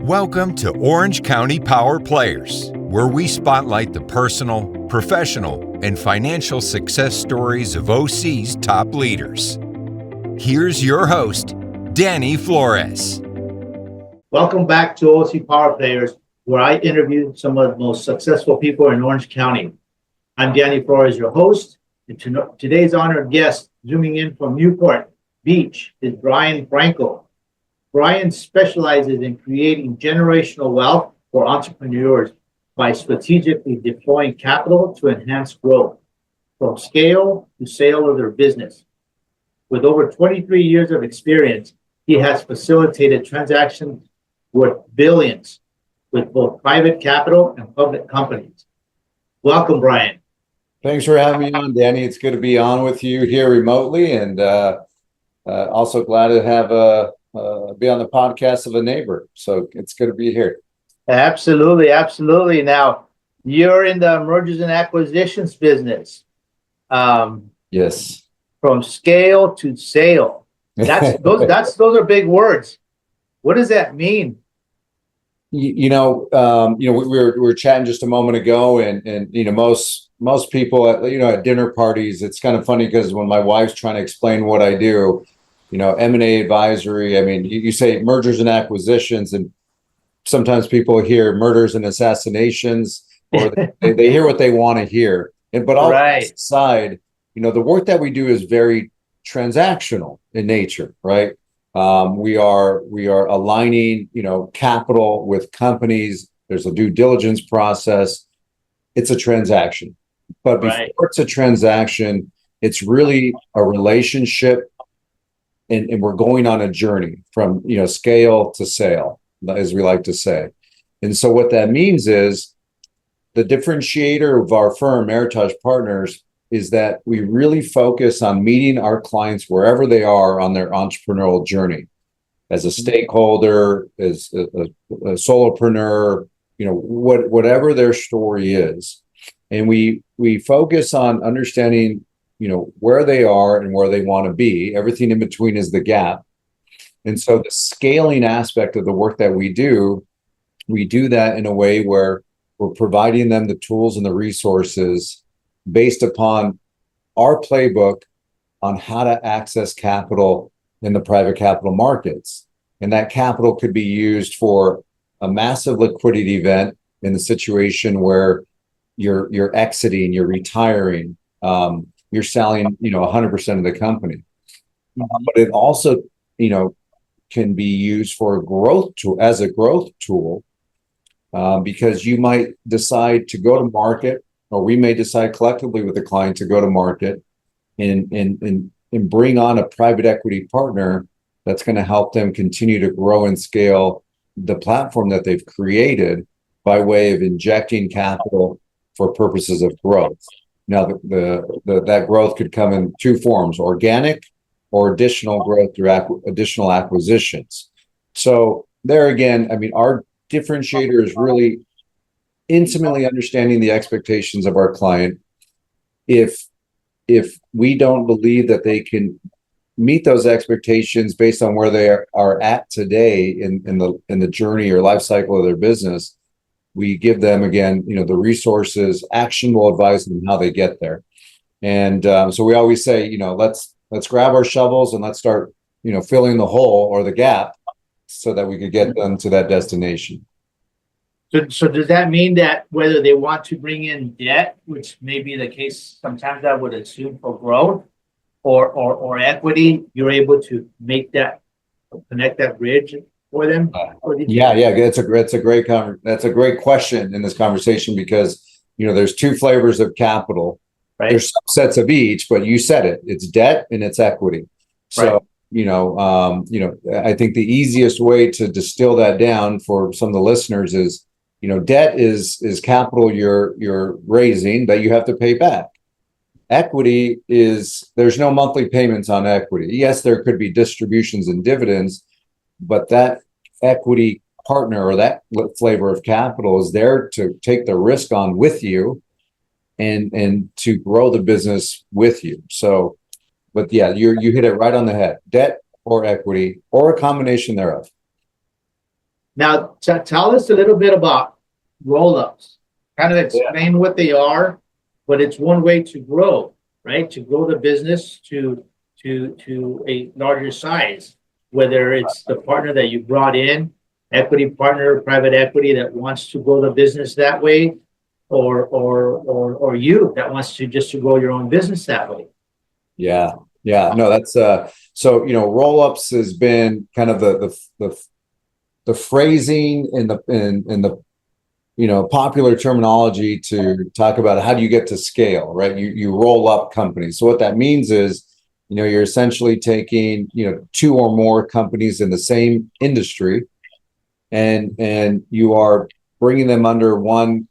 Welcome to Orange County Power Players, where we spotlight the personal, professional, and financial success stories of OC's top leaders. Here's your host, Danny Flores. Welcome back to OC Power Players, where I interview some of the most successful people in Orange County. I'm Danny Flores, your host, and today's honored guest, zooming in from Newport Beach, is Brian Franco. Brian specializes in creating generational wealth for entrepreneurs by strategically deploying capital to enhance growth, from scale to sale of their business. With over 23 years of experience, he has facilitated transactions worth billions with both private capital and public companies. Welcome, Brian. Thanks for having me on, Danny. It's good to be on with you here remotely, and also glad to have be on the podcast of a neighbor. So it's good to be here. Absolutely, absolutely. Now, you're in the mergers and acquisitions business. Yes. From scale to sale. Those are big words. What does that mean? We were chatting just a moment ago, and most people at dinner parties, it's kind of funny because when my wife's trying to explain what I do, M&A advisory, I mean, you say mergers and acquisitions, and sometimes people hear murders and assassinations, or they hear what they want to hear. But all right. Aside, the work that we do is very transactional in nature, right? We are aligning, capital with companies. There's a due diligence process. It's a transaction, but before it's a transaction, it's really a relationship, and we're going on a journey from scale to sale, as we like to say. And so what that means is the differentiator of our firm, Meritage Partners, is that we really focus on meeting our clients wherever they are on their entrepreneurial journey, as a stakeholder, as a solopreneur, whatever their story is. And we focus on understanding, where they are and where they want to be. Everything in between is the gap. And so the scaling aspect of the work that we do that in a way where we're providing them the tools and the resources based upon our playbook on how to access capital in the private capital markets. And that capital could be used for a massive liquidity event in the situation where you're exiting, you're retiring, you're selling, 100% of the company. But it also, can be used for as a growth tool, because you might decide to go to market, or we may decide collectively with the client to go to market and bring on a private equity partner that's going to help them continue to grow and scale the platform that they've created by way of injecting capital for purposes of growth. Now, that growth could come in two forms: organic or additional growth through additional acquisitions. So there again, I mean, our differentiator is really intimately understanding the expectations of our client. If we don't believe that they can meet those expectations based on where they are at today in the journey or life cycle of their business, we give them, again, the resources, actionable advice on how they get there. And so we always say, let's grab our shovels and let's start, filling the hole or the gap so that we could get them to that destination. So does that mean that whether they want to bring in debt, which may be the case sometimes, I would assume, for growth, or equity, you're able to connect that bridge for them? Yeah. That's a great question in this conversation, because there's two flavors of capital. Right. There's subsets of each, but you said it. It's debt and it's equity. So I think the easiest way to distill that down for some of the listeners is, debt is capital you're raising that you have to pay back. Equity is, there's no monthly payments on equity. Yes, there could be distributions and dividends, but that equity partner or that flavor of capital is there to take the risk on with you and to grow the business with you. So, but yeah, you hit it right on the head. Debt or equity or a combination thereof. Now, tell us a little bit about roll-ups. Kind of explain what they are, but it's one way to grow, right? To grow the business to a larger size, whether it's the partner that you brought in, equity partner, private equity that wants to grow the business that way, or you that wants to just to grow your own business that way. Yeah. Yeah. No, that's so roll-ups has been kind of the phrasing in the popular terminology to talk about how do you get to scale, right? You roll up companies. So what that means is, you're essentially taking, two or more companies in the same industry and you are bringing them under one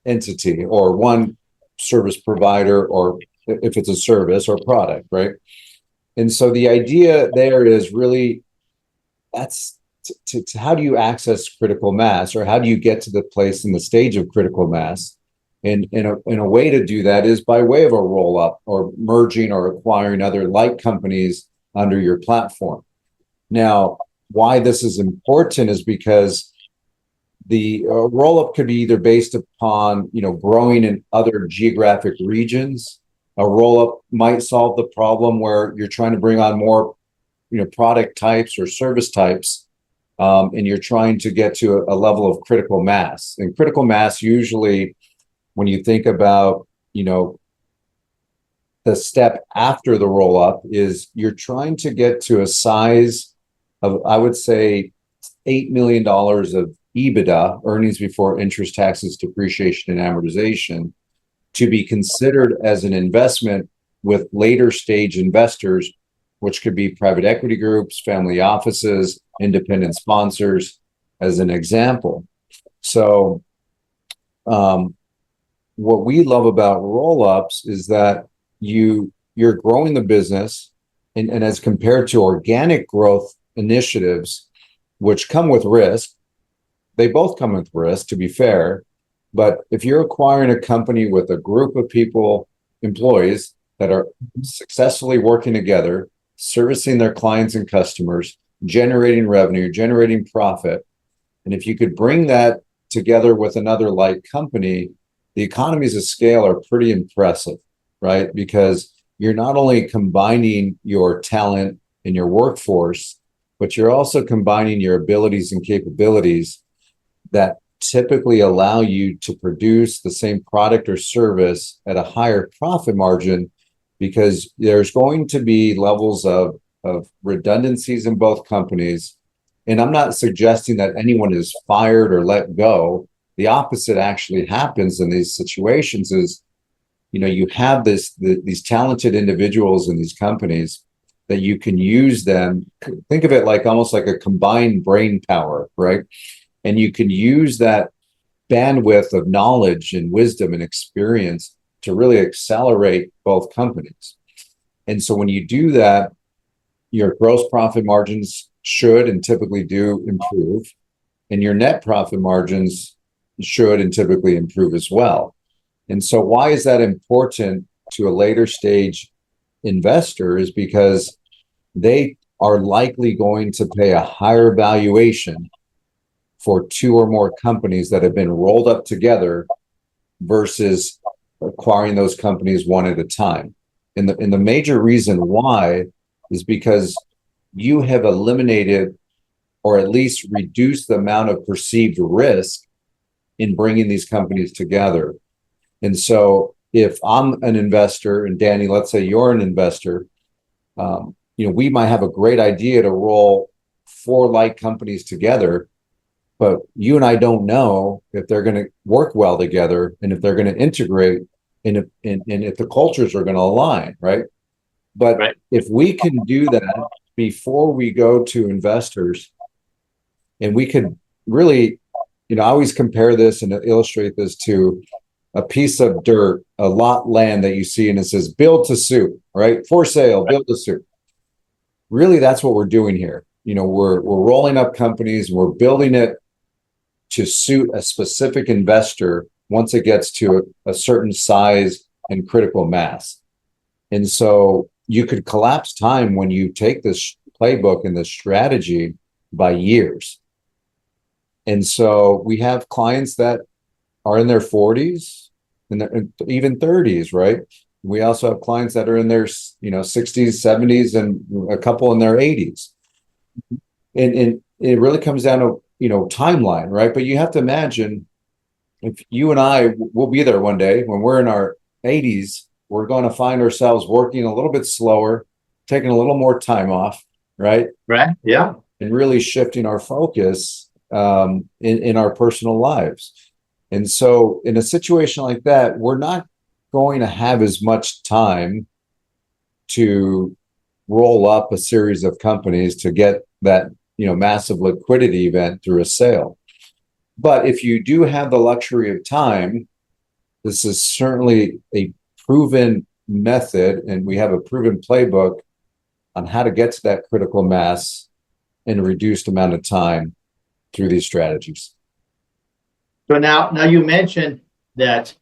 entity or one service provider, or if it's a service or product, right? And so the idea there is really that's to how do you access critical mass, or how do you get to the place in the stage of critical mass? And in a way to do that is by way of a roll up or merging or acquiring other like companies under your platform. Now, why this is important is because the roll up could be either based upon growing in other geographic regions. A roll up might solve the problem where you're trying to bring on more product types or service types, and you're trying to get to a level of critical mass. And critical mass, usually when you think about the step after the roll up, is you're trying to get to a size of, I would say, $8 million of EBITDA, earnings before interest, taxes, depreciation, and amortization, to be considered as an investment with later stage investors, which could be private equity groups, family offices, independent sponsors, as an example. So what we love about roll-ups is that you're growing the business, and as compared to organic growth initiatives, which come with risk, they both come with risk, to be fair. But if you're acquiring a company with a group of people, employees that are successfully working together, servicing their clients and customers, generating revenue, generating profit, and if you could bring that together with another like company, the economies of scale are pretty impressive, right? Because you're not only combining your talent and your workforce, but you're also combining your abilities and capabilities that typically allow you to produce the same product or service at a higher profit margin, because there's going to be levels of redundancies in both companies. And I'm not suggesting that anyone is fired or let go. The opposite actually happens in these situations is, you have these talented individuals in these companies that you can use them. Think of it like almost like a combined brain power, right? And you can use that bandwidth of knowledge and wisdom and experience to really accelerate both companies. And so when you do that, your gross profit margins should and typically do improve, and your net profit margins should and typically improve as well. And so why is that important to a later stage investor? Is because they are likely going to pay a higher valuation for two or more companies that have been rolled up together versus acquiring those companies one at a time. And the major reason why is because you have eliminated or at least reduced the amount of perceived risk in bringing these companies together. And so if I'm an investor, and Danny, let's say you're an investor, we might have a great idea to roll 4 like companies together, but you and I don't know if they're going to work well together and if they're going to integrate and if the cultures are going to align, right? But right. If we can do that before we go to investors, and we could really, I always compare this and illustrate this to a piece of dirt, a lot land that you see, and it says build to suit, right? For sale, build to suit. Really, that's what we're doing here. We're rolling up companies, and we're building it to suit a specific investor once it gets to a certain size and critical mass. And so you could collapse time when you take this playbook and this strategy by years. And so we have clients that are in their 40s and even 30s, right? We also have clients that are in their 60s, 70s, and a couple in their 80s. And it really comes down to timeline, right? But you have to imagine, if you and I will be there one day when we're in our 80s, we're going to find ourselves working a little bit slower, taking a little more time off, right? Right. Yeah. And really shifting our focus in our personal lives. And so in a situation like that, we're not going to have as much time to roll up a series of companies to get that massive liquidity event through a sale. But if you do have the luxury of time, this is certainly a proven method, and we have a proven playbook on how to get to that critical mass in a reduced amount of time through these strategies. So now you mentioned that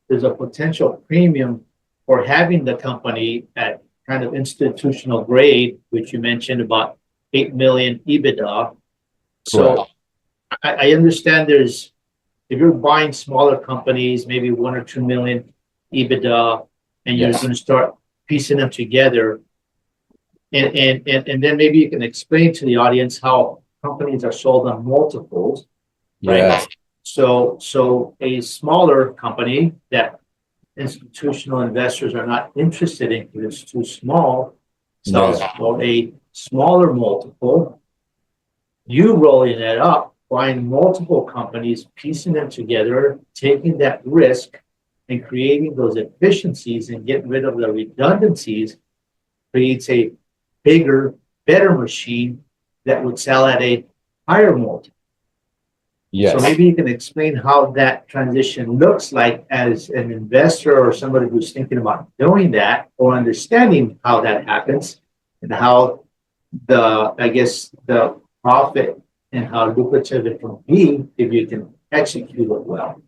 there's a potential premium for having the company at kind of institutional grade, which you mentioned about 8 million EBITDA. So Correct. I understand if you're buying smaller companies, maybe 1 or 2 million EBITDA, and you're Yes. going to start piecing them together. And then maybe you can explain to the audience how companies are sold on multiples, right? Yes. So a smaller company that institutional investors are not interested in because it's too small, sells for a smaller multiple. You rolling it up, buying multiple companies, piecing them together, taking that risk and creating those efficiencies and getting rid of the redundancies creates a bigger, better machine that would sell at a higher multiple. Yes. So maybe you can explain how that transition looks like as an investor or somebody who's thinking about doing that or understanding how that happens and how the profit and how lucrative it can be if you can execute it well.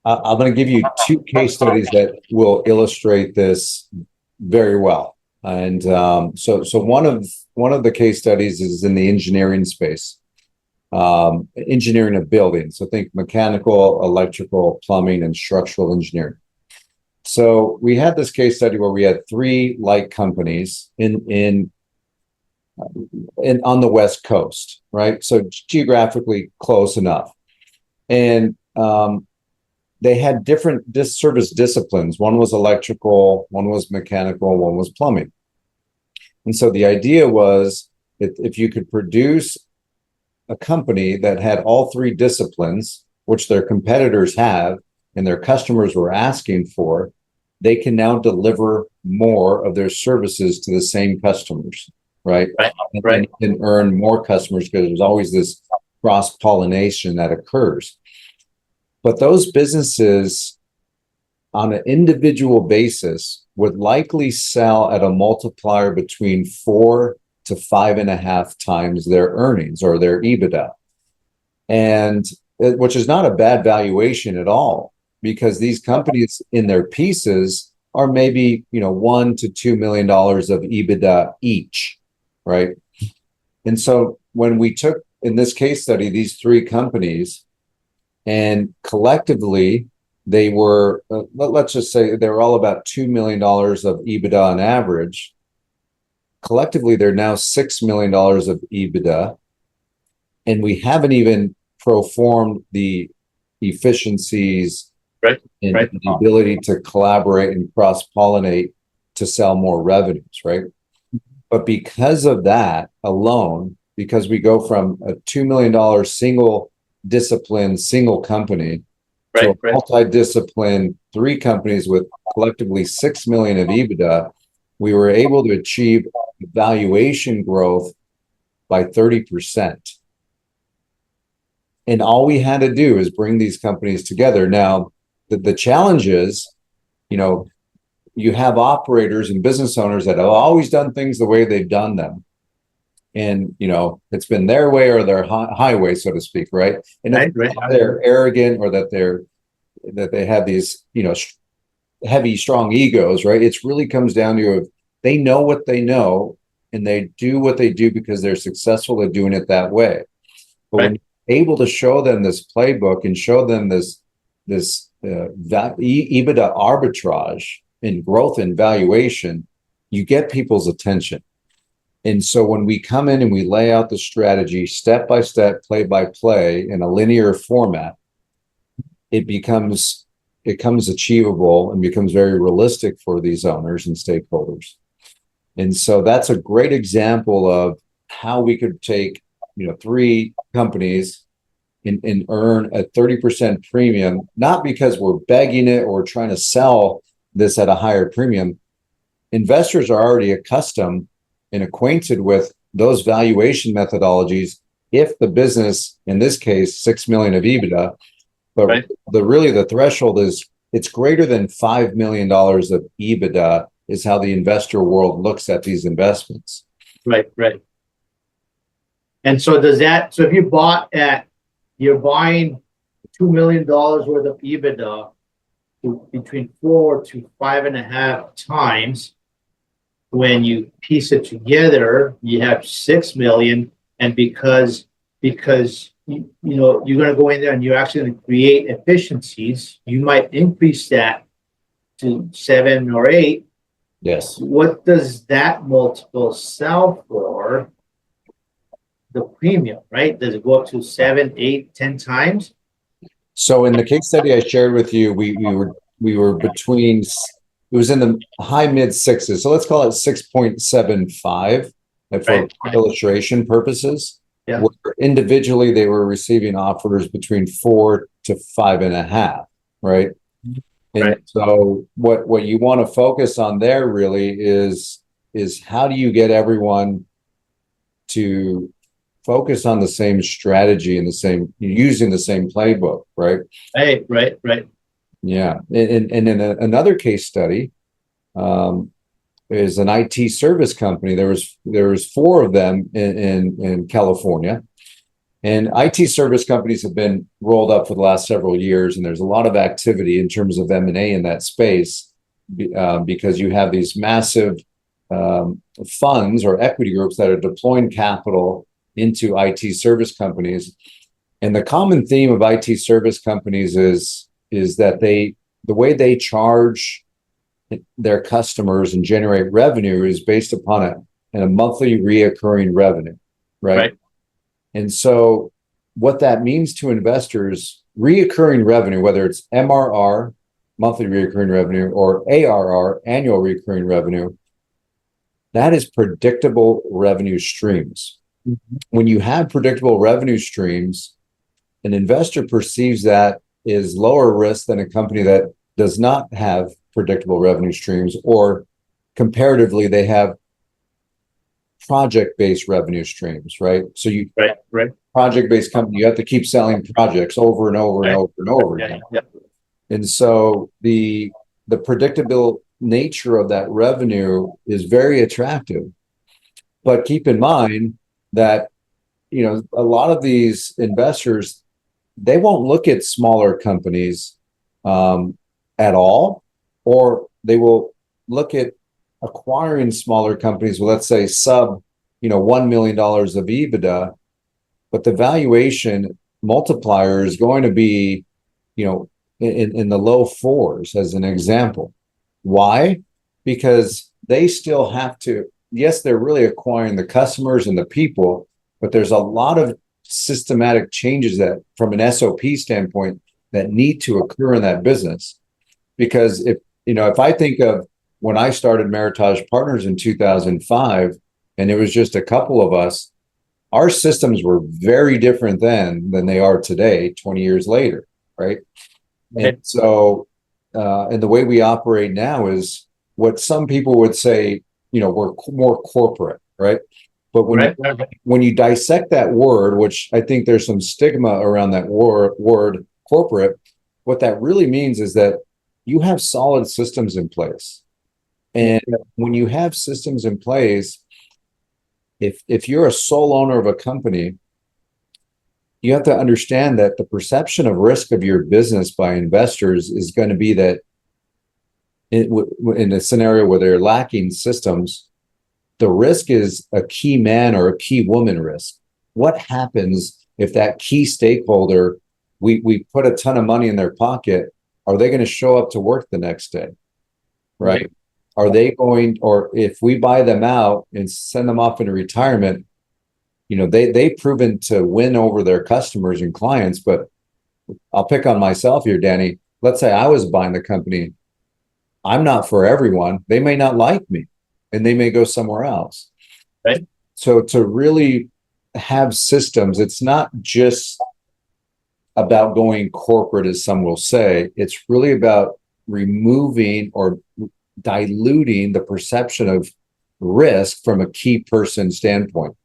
I'm going to give you two case studies that will illustrate this very well. And so one of the case studies is in the engineering space. Engineering of buildings. So think mechanical, electrical, plumbing, and structural engineering. So we had this case study where we had 3 like companies in on the West Coast, right? So geographically close enough. And they had different service disciplines. One was electrical, one was mechanical, one was plumbing. And so the idea was if you could produce a company that had all 3 disciplines, which their competitors have and their customers were asking for, they can now deliver more of their services to the same customers, right? Right. And earn more customers because there's always this cross-pollination that occurs. But those businesses on an individual basis would likely sell at a multiplier between 4 to 5.5 times their earnings or their EBITDA. And which is not a bad valuation at all, because these companies in their pieces are maybe, $1 to $2 million of EBITDA each, right? And so when we took, in this case study, these 3 companies, and collectively they were, let's just say they were all about $2 million of EBITDA on average. Collectively, they're now $6 million of EBITDA, and we haven't even proformed the efficiencies and the ability to collaborate and cross-pollinate to sell more revenues, right? But because of that alone, because we go from a $2 million single discipline, single company to a multi-discipline 3 companies with collectively 6 million of EBITDA, we were able to achieve valuation growth by 30%. And all we had to do is bring these companies together. Now, the challenge is, you have operators and business owners that have always done things the way they've done them. And, it's been their way or their highway, so to speak, right? And if they're arrogant or that they have these, heavy, strong egos, right? It really comes down to they know what they know and they do what they do because they're successful at doing it that way. But when you able to show them this playbook and show them this EBITDA arbitrage in growth and valuation, you get people's attention. And so when we come in and we lay out the strategy step by step, play by play in a linear format, it becomes achievable and becomes very realistic for these owners and stakeholders. And so that's a great example of how we could take, 3 companies and earn a 30% premium, not because we're begging it or trying to sell this at a higher premium. Investors are already accustomed and acquainted with those valuation methodologies if the business, in this case, 6 million of EBITDA, but right. the threshold is it's greater than $5 million of EBITDA is how the investor world looks at these investments. Right. And so so if you're buying $2 million worth of EBITDA between 4 to 5.5 times, when you piece it together, you have 6 million. And because you're going to go in there and you're actually going to create efficiencies, you might increase that to 7 or 8. Yes. What does that multiple sell for? The premium, right? Does it go up to 7, 8, 10 times? So in the case study I shared with you, we were between, it was in the high mid 6s. So let's call it 6.75 for illustration purposes. Yeah. Where individually they were receiving offers between 4 to 5.5, right? And so what you want to focus on there really is how do you get everyone to focus on the same strategy and using the same playbook, right? Right. Yeah. And in another case study is an IT service company. There was 4 of them in California. And IT service companies have been rolled up for the last several years, and there's a lot of activity in terms of M&A in that space because you have these massive funds or equity groups that are deploying capital into IT service companies. And the common theme of IT service companies is that the way they charge their customers and generate revenue is based upon a monthly reoccurring revenue, right? And so what that means to investors, reoccurring revenue, whether it's MRR, monthly reoccurring revenue, or ARR, annual recurring revenue, that is predictable revenue streams. Mm-hmm. When you have predictable revenue streams, an investor perceives that is lower risk than a company that does not have predictable revenue streams, or comparatively, they have project-based revenue streams, right? So you project-based company, you have to keep selling projects over and over and over and over again. Yeah. And so the predictable nature of that revenue is very attractive. But keep in mind that, a lot of these investors, they won't look at smaller companies at all, or they will look at acquiring smaller companies with, let's say, sub, $1 million of EBITDA, but the valuation multiplier is going to be, in the low 4s as an example. Why? Because they still have to, yes, they're really acquiring the customers and the people, but there's a lot of systematic changes that from an SOP standpoint that need to occur in that business. Because if I think of when I started Meritage Partners in 2005, and it was just a couple of us, our systems were very different then than they are today, 20 years later, right? Okay. And so, and the way we operate now is what some people would say, we're more corporate, right? But when you dissect that word, which I think there's some stigma around that word corporate, what that really means is that you have solid systems in place. And when you have systems in place, if you're a sole owner of a company, you have to understand that the perception of risk of your business by investors is going to be that in a scenario where they're lacking systems, the risk is a key man or a key woman risk. What happens if that key stakeholder, we put a ton of money in their pocket, are they going to show up to work the next day? Right? Are they going, or if we buy them out and send them off into retirement, they've proven to win over their customers and clients. But I'll pick on myself here, Danny. Let's say I was buying the company. I'm not for everyone. They may not like me and they may go somewhere else. Right. So to really have systems, it's not just about going corporate, as some will say. It's really about removing or diluting the perception of risk from a key person standpoint.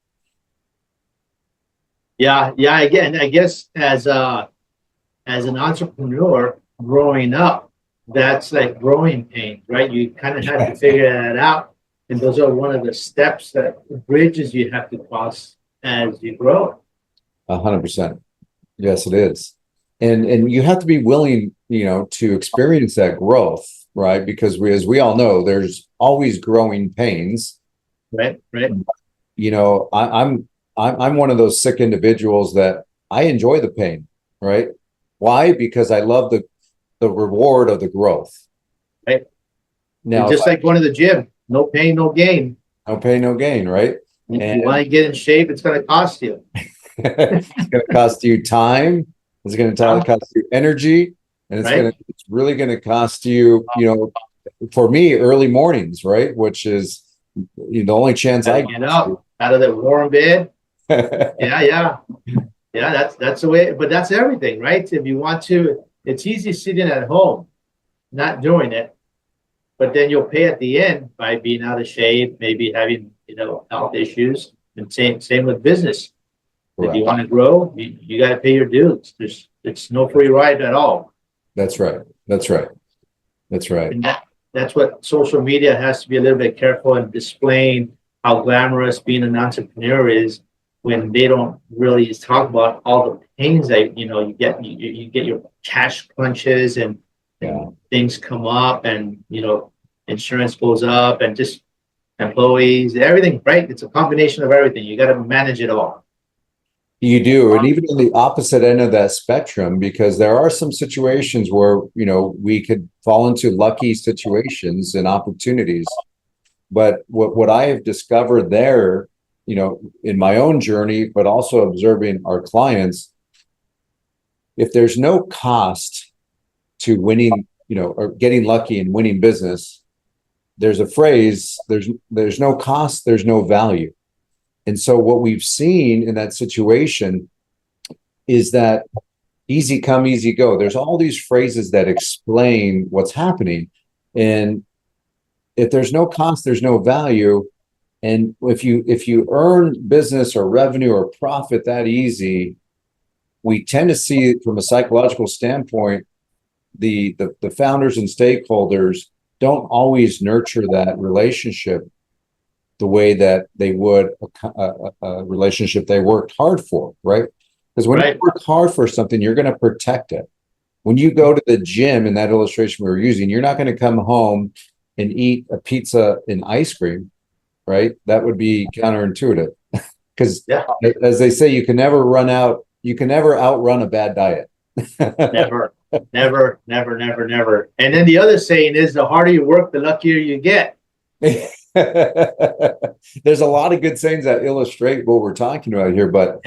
Yeah. Again, I guess as an entrepreneur growing up, that's like growing pains, right? You kind of have to figure that out. And those are one of the steps, that bridges you have to cross as you grow. 100%. Yes, it is. And you have to be willing, to experience that growth, right? Because as we all know, there's always growing pains. Right. I'm one of those sick individuals that I enjoy the pain, right? Why? Because I love the reward of the growth. Right. Now, just like going to the gym, no pain, no gain. No pain, no gain, right? If you want to get in shape, it's going to cost you. It's going to cost you time. It's going to cost you energy, and it's really going to cost you, for me, early mornings, right? Which is the only chance I get up out of that warm bed. Yeah. That's the way. But that's everything, right? If you want to, it's easy sitting at home, not doing it, but then you'll pay at the end by being out of shape, maybe having health issues, and same with business. Correct. If you want to grow, you got to pay your dues. It's no free ride at all. That's right. And that's what social media has to be a little bit careful in displaying how glamorous being an entrepreneur is, when they don't really talk about all the pains that you get your cash crunches and things come up, and insurance goes up, and just employees, everything, right? It's a combination of everything. You got to manage it all. You do. And even on the opposite end of that spectrum, because there are some situations where, we could fall into lucky situations and opportunities. But what I have discovered there, in my own journey, but also observing our clients, if there's no cost to winning, or getting lucky and winning business, there's a phrase, there's no cost, there's no value. And so what we've seen in that situation is that easy come, easy go. There's all these phrases that explain what's happening. And if there's no cost, there's no value. And if you earn business or revenue or profit that easy, we tend to see, from a psychological standpoint, the founders and stakeholders don't always nurture that relationship the way that they would a relationship they worked hard for, right? Because when you work hard for something, you're going to protect it. When you go to the gym, in that illustration we were using, you're not going to come home and eat a pizza and ice cream, right? That would be counterintuitive. Because as they say, you can never outrun a bad diet. Never. And then the other saying is, the harder you work, the luckier you get. There's a lot of good sayings that illustrate what we're talking about here, but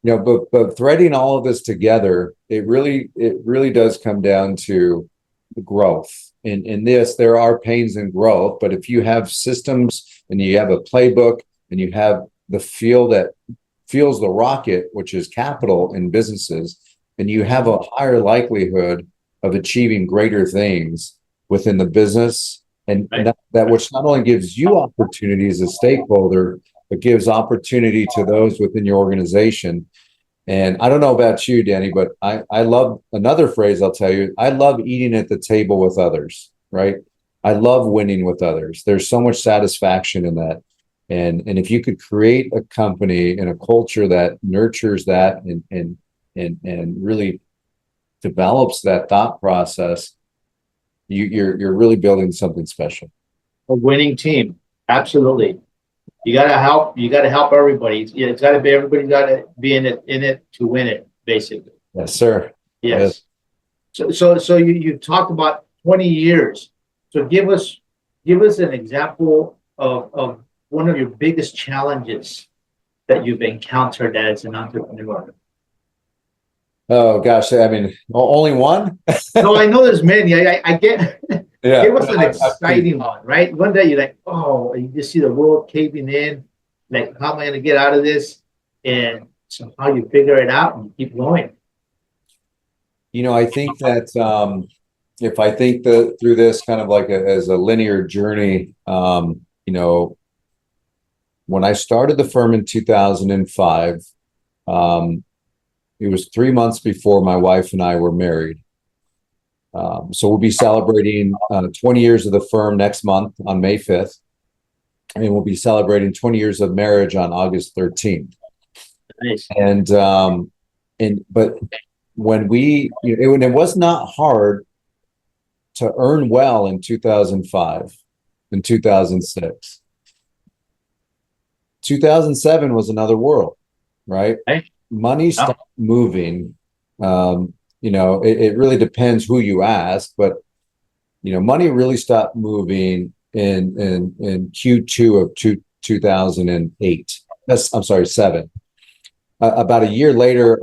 but threading all of this together, it really does come down to the growth. In this, there are pains in growth, but if you have systems and you have a playbook and you have the feel that fuels the rocket, which is capital in businesses, and you have a higher likelihood of achieving greater things within the business. And that which not only gives you opportunity as a stakeholder, but gives opportunity to those within your organization. And I don't know about you, Danny, but I love another phrase I'll tell you. I love eating at the table with others, right? I love winning with others. There's so much satisfaction in that. And if you could create a company and a culture that nurtures that and really develops that thought process, you're really building something special. A winning team. Absolutely. You gotta help. You gotta help everybody. It's gotta be everybody's gotta be in it to win it, basically. Yes, sir. Yes. So you talked about 20 years. So give us an example of one of your biggest challenges that you've encountered as an entrepreneur. Oh gosh, I mean, only one? No, I know there's many. I get. Yeah. Give us an exciting one, right? One day you're like, oh, you just see the world caving in. Like, how am I going to get out of this? And somehow you figure it out and you keep going. You know, I think that if I think through this kind of like as a linear journey, you know, when I started the firm in 2005, it was 3 months before my wife and I were married. So we'll be celebrating 20 years of the firm next month on May 5th. And we'll be celebrating 20 years of marriage on August 13th. Nice. But when it was not hard to earn well in 2005 and 2006. 2007 was another world, right? Hey. Money stopped moving. You know, it really depends who you ask, but you know, money really stopped moving in Q2 of 2008. I'm sorry, 7. About a year later,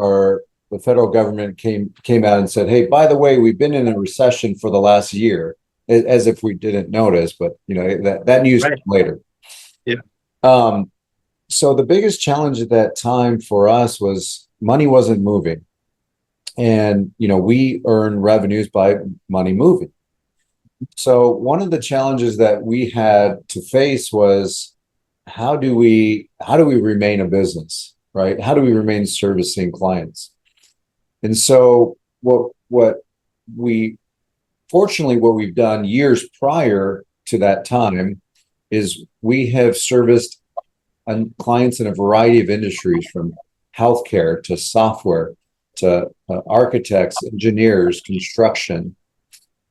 the federal government came out and said, "Hey, by the way, we've been in a recession for the last year," as if we didn't notice. But you know, that news came later. Yeah. So the biggest challenge at that time for us was money wasn't moving. And, you know, we earn revenues by money moving. So one of the challenges that we had to face was how do we remain a business, right? How do we remain servicing clients? And so what we've done years prior to that time is we have serviced clients in a variety of industries, from healthcare to software to architects, engineers, construction.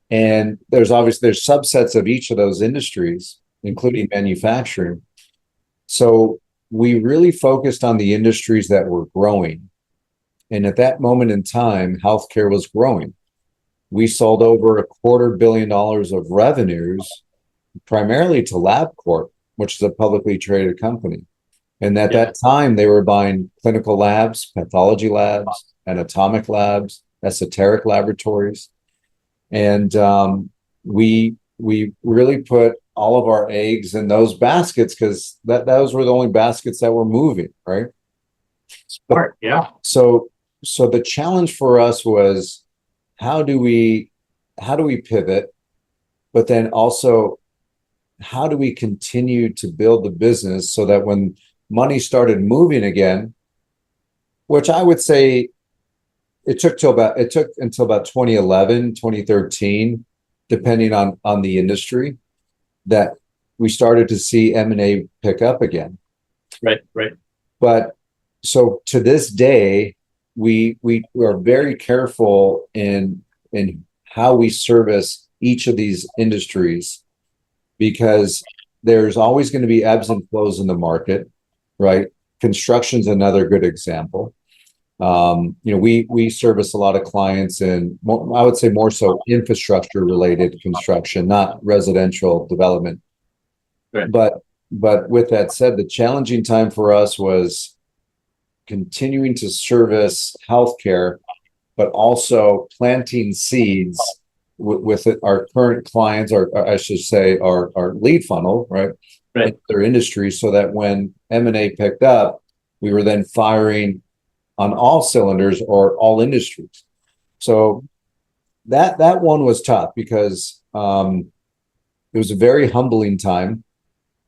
And there's subsets of each of those industries, including manufacturing. So we really focused on the industries that were growing. And at that moment in time, healthcare was growing. We sold over $250 million of revenues, primarily to LabCorp, which is a publicly traded company. And at that time, they were buying clinical labs, pathology labs, anatomic labs, esoteric laboratories. And we really put all of our eggs in those baskets because those were the only baskets that were moving, right? Smart, yeah. So the challenge for us was how do we pivot, but then also how do we continue to build the business so that when money started moving again, which I would say it took until about 2011, 2013, depending on the industry, that we started to see M&A pick up again. Right. But so to this day, we are very careful in how we service each of these industries, because there's always going to be ebbs and flows in the market, right? Construction's another good example. You know, we service a lot of clients in, I would say, more so infrastructure related construction, not residential development. Right. But with that said, the challenging time for us was continuing to service healthcare, but also planting seeds with our current clients, or I should say our lead funnel, right? Right. In their industry, so that when M&A picked up, we were then firing on all cylinders or all industries. So that one was tough because it was a very humbling time,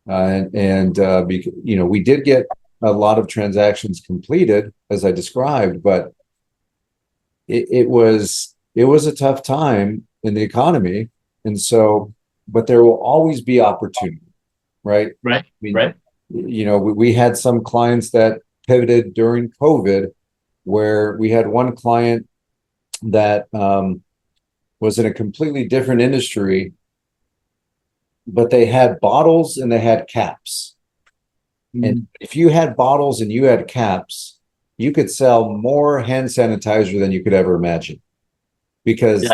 you know, we did get a lot of transactions completed, as I described, but it was a tough time in the economy, and so, but there will always be opportunity, right? Right. I mean, Right. You know, we had some clients that pivoted during COVID, where we had one client that was in a completely different industry, but they had bottles and they had caps. And if you had bottles and you had caps, you could sell more hand sanitizer than you could ever imagine, because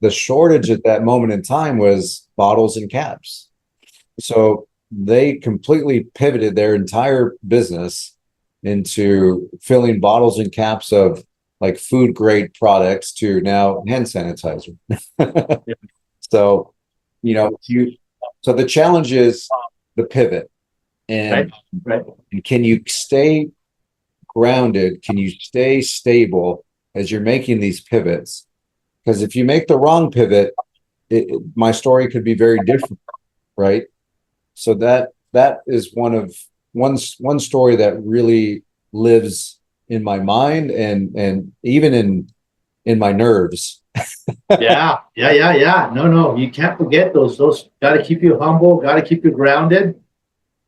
the shortage at that moment in time was bottles and caps. So they completely pivoted their entire business into filling bottles and caps of like food grade products to now hand sanitizer. So, so the challenge is the pivot, and can you stay grounded? Can you stay stable as you're making these pivots? Because if you make the wrong pivot, my story could be very different, right? So that is one story that really lives in my mind and even in my nerves. Yeah. No, you can't forget those got to keep you humble, got to keep you grounded,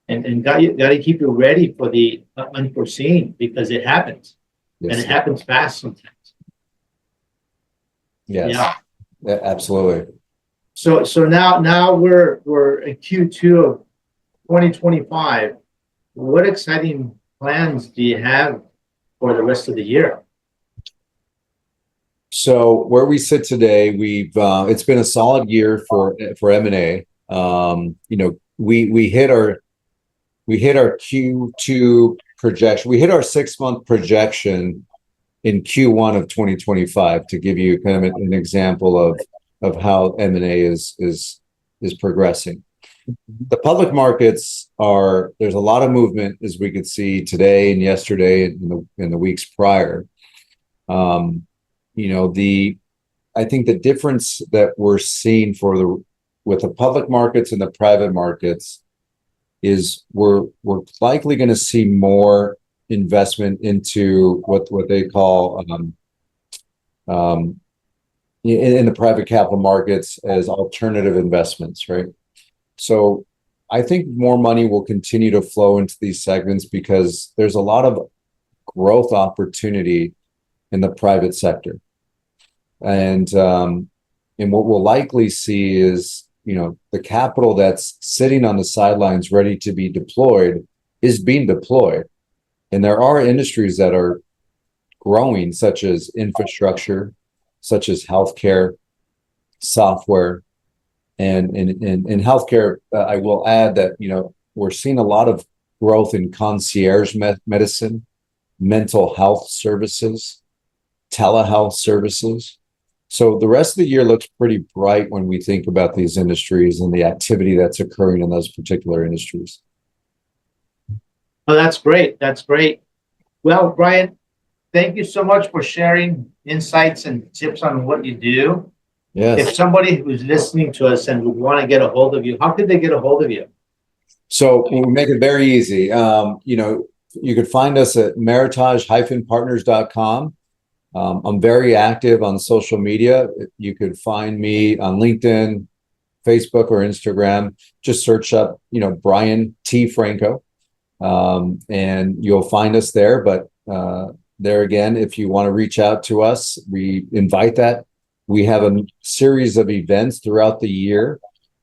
and got to keep you ready for the unforeseen, because it happens. Yes. And it happens fast sometimes. Yes. Yeah, absolutely. So now we're in Q2 of 2025. What exciting plans do you have for the rest of the year? So where we sit today, it's been a solid year for M&A. We hit our Q2 projection. We hit our 6-month projection in Q1 of 2025, to give you kind of an example of how M&A is progressing. The public markets there's a lot of movement, as we could see today and yesterday and in the weeks prior. I think the difference that we're seeing with the public markets and the private markets is we're likely going to see more investment into what they call in the private capital markets as alternative investments, right? So I think more money will continue to flow into these segments because there's a lot of growth opportunity in the private sector. And what we'll likely see is, the capital that's sitting on the sidelines ready to be deployed is being deployed. And there are industries that are growing, such as infrastructure, such as healthcare, software. And in healthcare, I will add that, we're seeing a lot of growth in concierge medicine, mental health services, telehealth services. So the rest of the year looks pretty bright when we think about these industries and the activity that's occurring in those particular industries. Oh, that's great. That's great. Well, Brian, thank you so much for sharing insights and tips on what you do. Yes. If somebody who's listening to us and would want to get a hold of you, how could they get a hold of you? So we make it very easy. You could find us at meritage-partners.com. I'm very active on social media. You could find me on LinkedIn, Facebook, or Instagram. Just search up, Brian T. Franco, and you'll find us there. But there again, if you want to reach out to us, we invite that. We have a series of events throughout the year.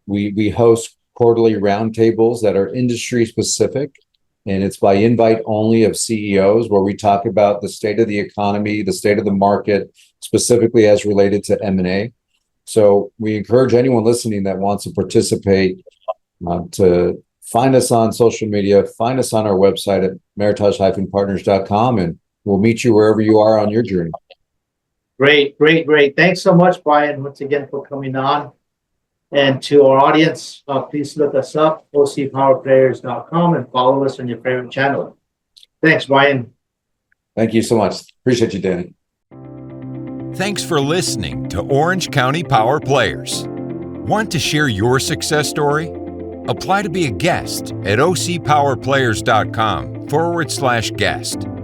We host quarterly roundtables that are industry specific. And it's by invite only of CEOs, where we talk about the state of the economy, the state of the market, specifically as related to M&A. So we encourage anyone listening that wants to participate to find us on social media, find us on our website at meritage-partners.com, and we'll meet you wherever you are on your journey. Great. Thanks so much, Brian, once again for coming on. And to our audience, please look us up, ocpowerplayers.com, and follow us on your favorite channel. Thanks, Brian. Thank you so much. Appreciate you, Danny. Thanks for listening to Orange County Power Players. Want to share your success story? Apply to be a guest at ocpowerplayers.com/guest.